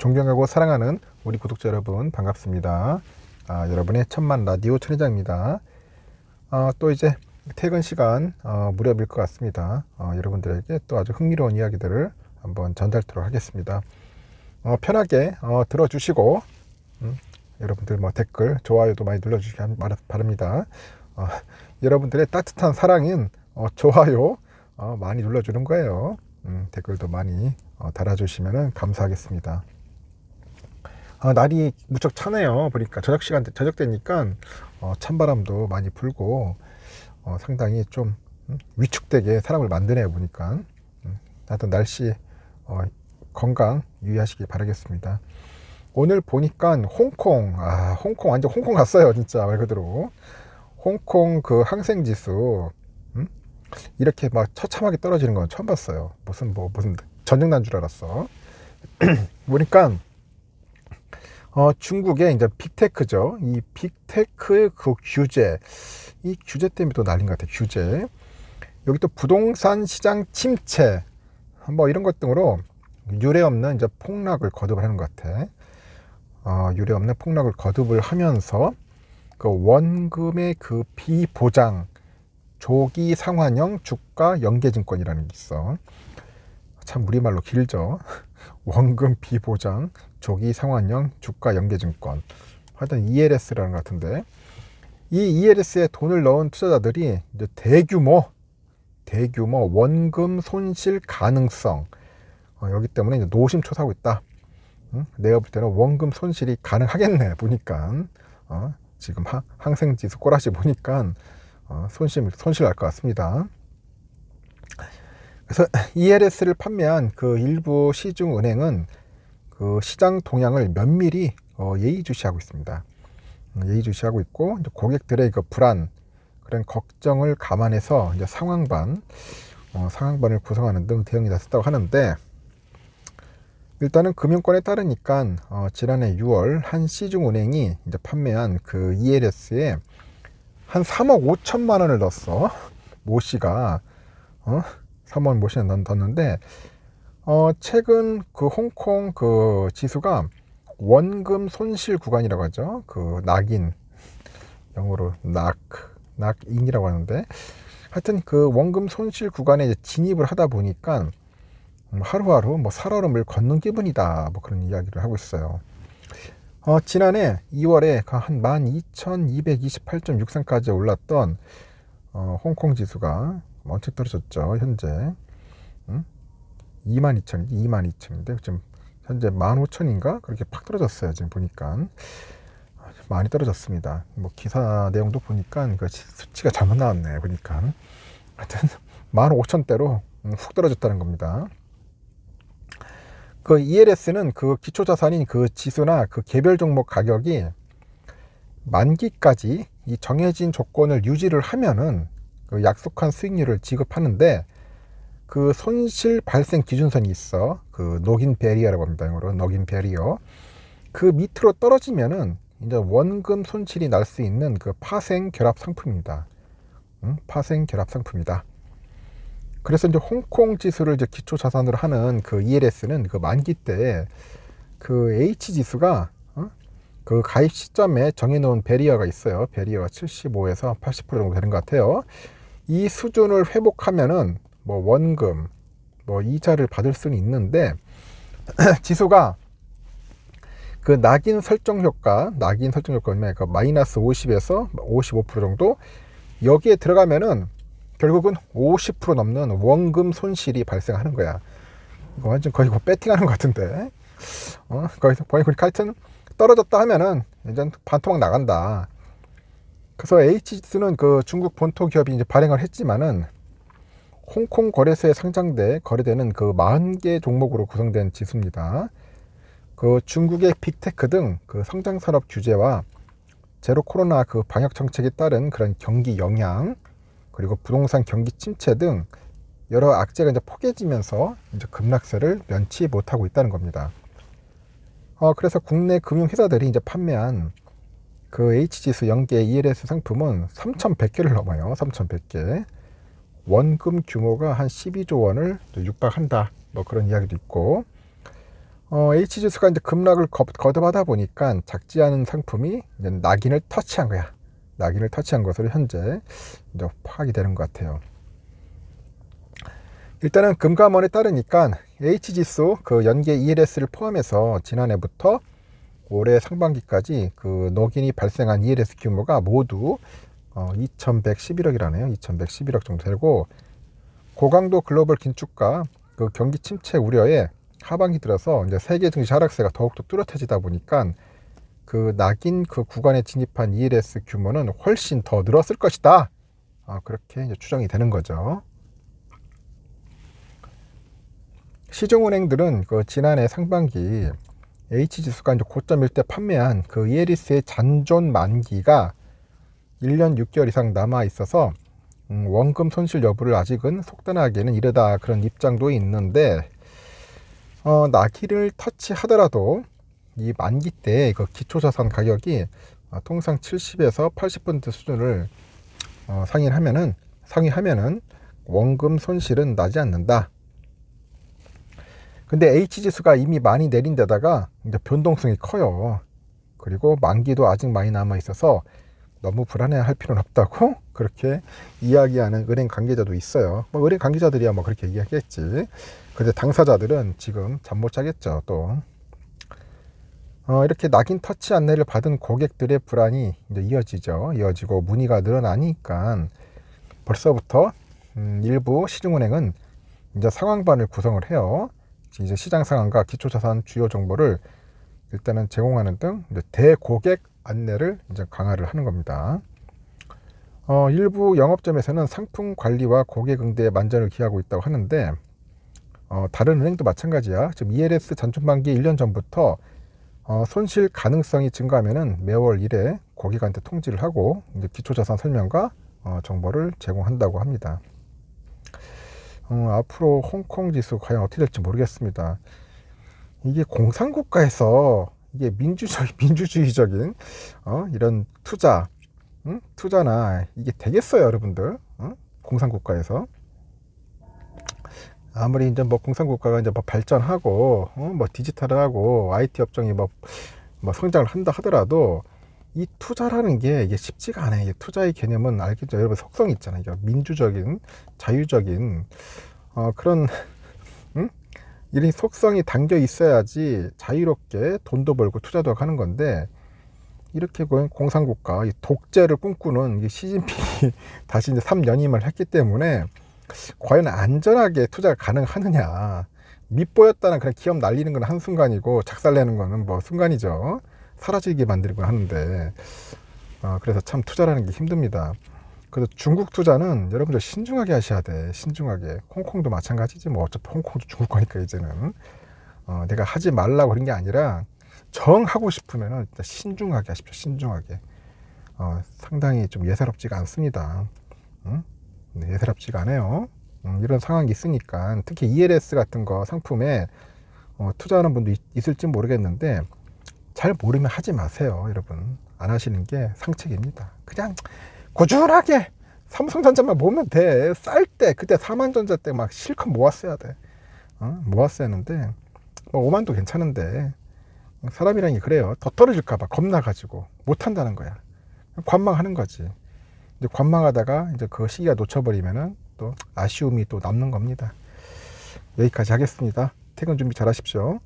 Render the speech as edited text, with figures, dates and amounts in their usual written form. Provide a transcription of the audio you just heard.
존경하고 사랑하는 우리 구독자 여러분 반갑습니다. 여러분의 천만 라디오 천회장입니다. 또 이제 퇴근 시간 무렵일 것 같습니다. 여러분들에게 또 아주 흥미로운 이야기들을 한번 전달토록 하겠습니다. 편하게 들어주시고 여러분들 댓글 좋아요도 많이 눌러주시기 바랍니다. 여러분들의 따뜻한 사랑인 좋아요 많이 눌러주는 거예요. 댓글도 많이 달아주시면 감사하겠습니다. 날이 무척 차네요. 보니까 저녁 되니까 찬바람도 많이 불고 상당히 좀 위축되게 사람을 만드네요. 보니까 하여튼 날씨 건강 유의하시기 바라겠습니다. 오늘 보니까 홍콩 완전 홍콩 갔어요. 진짜 말 그대로 홍콩 그 항생지수 이렇게 막 처참하게 떨어지는 건 처음 봤어요. 무슨 전쟁 난 줄 알았어. 보니까 중국의 이제 빅테크죠. 이 빅테크 그 규제, 이 규제 때문에 또 난린 것 같아요. 규제. 여기 또 부동산 시장 침체, 이런 것 등으로 유례없는 이제 폭락을 거듭을 하는 것 같아. 유례없는 폭락을 거듭을 하면서 그 원금의 그 비보장 조기 상환형 주가 연계증권이라는 게 있어. 참 우리말로 길죠. 원금 비보장 조기 상환형 주가 연계증권, 하여튼 ELS라는 것 같은데, 이 ELS에 돈을 넣은 투자자들이 이제 대규모 원금 손실 가능성, 여기 때문에 이제 노심초사하고 있다. 내가 볼 때는 원금 손실이 가능하겠네. 보니까 지금 항생지수 꼬라지 보니까 손실 날 것 같습니다. 그래서 ELS를 판매한 그 일부 시중은행은 그 시장 동향을 면밀히 예의주시하고 있습니다. 예의주시하고 있고, 이제 고객들의 그 불안, 그런 걱정을 감안해서 이제 상황반을 구성하는 등 대응이 나섰다고 하는데, 일단은 금융권에 따르니까 지난해 6월 한 시중은행이 이제 판매한 그 ELS에 한 3억 5천만 원을 넣었어. 모 씨가 3억 모 씨가 넣었는데, 최근 그 홍콩 그 지수가 원금 손실 구간이라고 하죠. 그 낙인, 영어로 낙인이라고 하는데, 하여튼 그 원금 손실 구간에 이제 진입을 하다 보니까 하루하루 살얼음을 걷는 기분이다, 그런 이야기를 하고 있어요. 지난해 2월에 한 12,228.63까지 올랐던 홍콩 지수가 엄청 떨어졌죠. 현재 22,000인데 지금 현재 15,000인가 그렇게 팍 떨어졌어요. 지금 보니까 많이 떨어졌습니다. 기사 내용도 보니까 그 수치가 잘못 나왔네. 보니까 하여튼 15,000대로 훅 떨어졌다는 겁니다. 그 ELS는 그 기초자산인 그 지수나 그 개별 종목 가격이 만기까지 이 정해진 조건을 유지를 하면은 그 약속한 수익률을 지급하는데, 그 손실 발생 기준선이 있어. 그 녹인 베리어라고 합니다. 영어로 녹인 베리어. 그 밑으로 떨어지면은 이제 원금 손실이 날 수 있는 그 파생 결합 상품입니다. 파생 결합 상품이다. 그래서 이제 홍콩 지수를 이제 기초 자산으로 하는 그 ELS는 그 만기 때 그 H 지수가 그 가입 시점에 정해놓은 베리어가 있어요. 베리어가 75에서 80% 정도 되는 것 같아요. 이 수준을 회복하면은 원금 이자를 받을 수는 있는데, 지수가 그 낙인 설정 효과 얼마에 그 마이너스 50에서 55% 정도, 여기에 들어가면은 결국은 50% 넘는 원금 손실이 발생하는 거야. 이거 완전 거의 배팅하는 것 같은데, 거의 하여튼 떨어졌다 하면은 이제 반토막 나간다. 그래서 H지수는 그 중국 본토 기업이 이제 발행을 했지만은 홍콩 거래소에 거래되는 그 40개 종목으로 구성된 지수입니다. 그 중국의 빅테크 등 그 성장 산업 규제와 제로 코로나 그 방역 정책에 따른 그런 경기 영향, 그리고 부동산 경기 침체 등 여러 악재가 이제 포개지면서 이제 급락세를 면치 못하고 있다는 겁니다. 그래서 국내 금융회사들이 이제 판매한 그 H지수 연계 ELS 상품은 3,100개를 넘어요. 3,100개. 원금 규모가 한 12조 원을 육박한다. 그런 이야기도 있고, H지수가 이제 급락을 거듭하다 보니까 작지 않은 상품이 이제 낙인을 터치한 거야. 낙인을 터치한 것으로 현재 이제 파악이 되는 것 같아요. 일단은 금감원에 따르니까 H지수 그 연계 ELS를 포함해서 지난해부터 올해 상반기까지 그 녹인이 발생한 ELS 규모가 모두 2111억이라네요. 2111억 정도 되고, 고강도 글로벌 긴축과 그 경기 침체 우려에 하반기 들어서 이제 세계 증시 하락세가 더욱더 뚜렷해지다 보니까 그 낙인 그 구간에 진입한 ELS 규모는 훨씬 더 늘었을 것이다. 그렇게 이제 추정이 되는 거죠. 시중은행들은 그 지난해 상반기 H지수가 이제 고점일 때 판매한 그 ELS의 잔존 만기가 1년 6개월 이상 남아 있어서 원금 손실 여부를 아직은 속단하기에는 이르다, 그런 입장도 있는데, 낙인을 터치하더라도 이 만기 때 그 기초자산 가격이 통상 70에서 80% 수준을 상회하면은 원금 손실은 나지 않는다. 근데 H지수가 이미 많이 내린 데다가 이제 변동성이 커요. 그리고 만기도 아직 많이 남아 있어서 너무 불안해할 필요는 없다고 그렇게 이야기하는 은행 관계자도 있어요. 뭐 은행 관계자들이야 뭐 그렇게 이야기했지. 근데 당사자들은 지금 잠 못 자겠죠. 또 이렇게 낙인 터치 안내를 받은 고객들의 불안이 이제 이어지고 문의가 늘어나니까 벌써부터 일부 시중은행은 이제 상황반을 구성을 해요. 이제 시장 상황과 기초자산 주요 정보를 일단은 제공하는 등 대고객 안내를 이제 강화를 하는 겁니다. 일부 영업점에서는 상품 관리와 고객 응대에 만전을 기하고 있다고 하는데, 다른 은행도 마찬가지야. 지금 ELS 잔존 만기 1년 전부터 손실 가능성이 증가하면은 매월 1회 고객한테 통지를 하고 이제 기초자산 설명과 정보를 제공한다고 합니다. 앞으로 홍콩 지수 과연 어떻게 될지 모르겠습니다. 이게 공산국가에서 이게 민주주의적인 이런 투자나 이게 되겠어요, 여러분들? 공산국가에서 아무리 이제 뭐 공산국가가 이제 뭐 발전하고 뭐 디지털하고 IT 업종이 뭐 성장을 한다 하더라도 이 투자라는 게 이게 쉽지가 않아요. 이게 투자의 개념은 알겠죠, 여러분? 속성이 있잖아요. 이게 민주적인, 자유적인 그런 이런 속성이 담겨 있어야지 자유롭게 돈도 벌고 투자도 하는 건데, 이렇게 공산국가 독재를 꿈꾸는 시진핑이 다시 이제 3연임을 했기 때문에 과연 안전하게 투자가 가능하느냐. 밑보였다는 그런 기업 날리는 건 한순간이고 작살내는 거는 뭐 순간이죠. 사라지게 만들고 하는데, 그래서 참 투자라는 게 힘듭니다. 그래서 중국 투자는 여러분들 신중하게 하셔야 돼. 신중하게. 홍콩도 마찬가지지 뭐. 어차피 홍콩도 중국 거니까 이제는 내가 하지 말라고 그런 게 아니라 정하고 싶으면은 신중하게 하십시오. 신중하게. 상당히 좀 예사롭지가 않습니다. 네, 예사롭지가 않아요. 이런 상황이 있으니까 특히 ELS 같은 거 상품에 투자하는 분도 있을지 모르겠는데, 잘 모르면 하지 마세요. 여러분, 안 하시는 게 상책입니다. 그냥 꾸준하게 삼성전자만 모으면 돼. 쌀 때 그때 4만전자 때 막 실컷 모았어야 돼. 모았어야 하는데 뭐 5만도 괜찮은데, 사람이란 게 그래요. 더 떨어질까봐 겁나가지고 못한다는 거야. 관망하는 거지. 이제 관망하다가 이제 그 시기가 놓쳐버리면은 또 아쉬움이 또 남는 겁니다. 여기까지 하겠습니다. 퇴근 준비 잘 하십시오.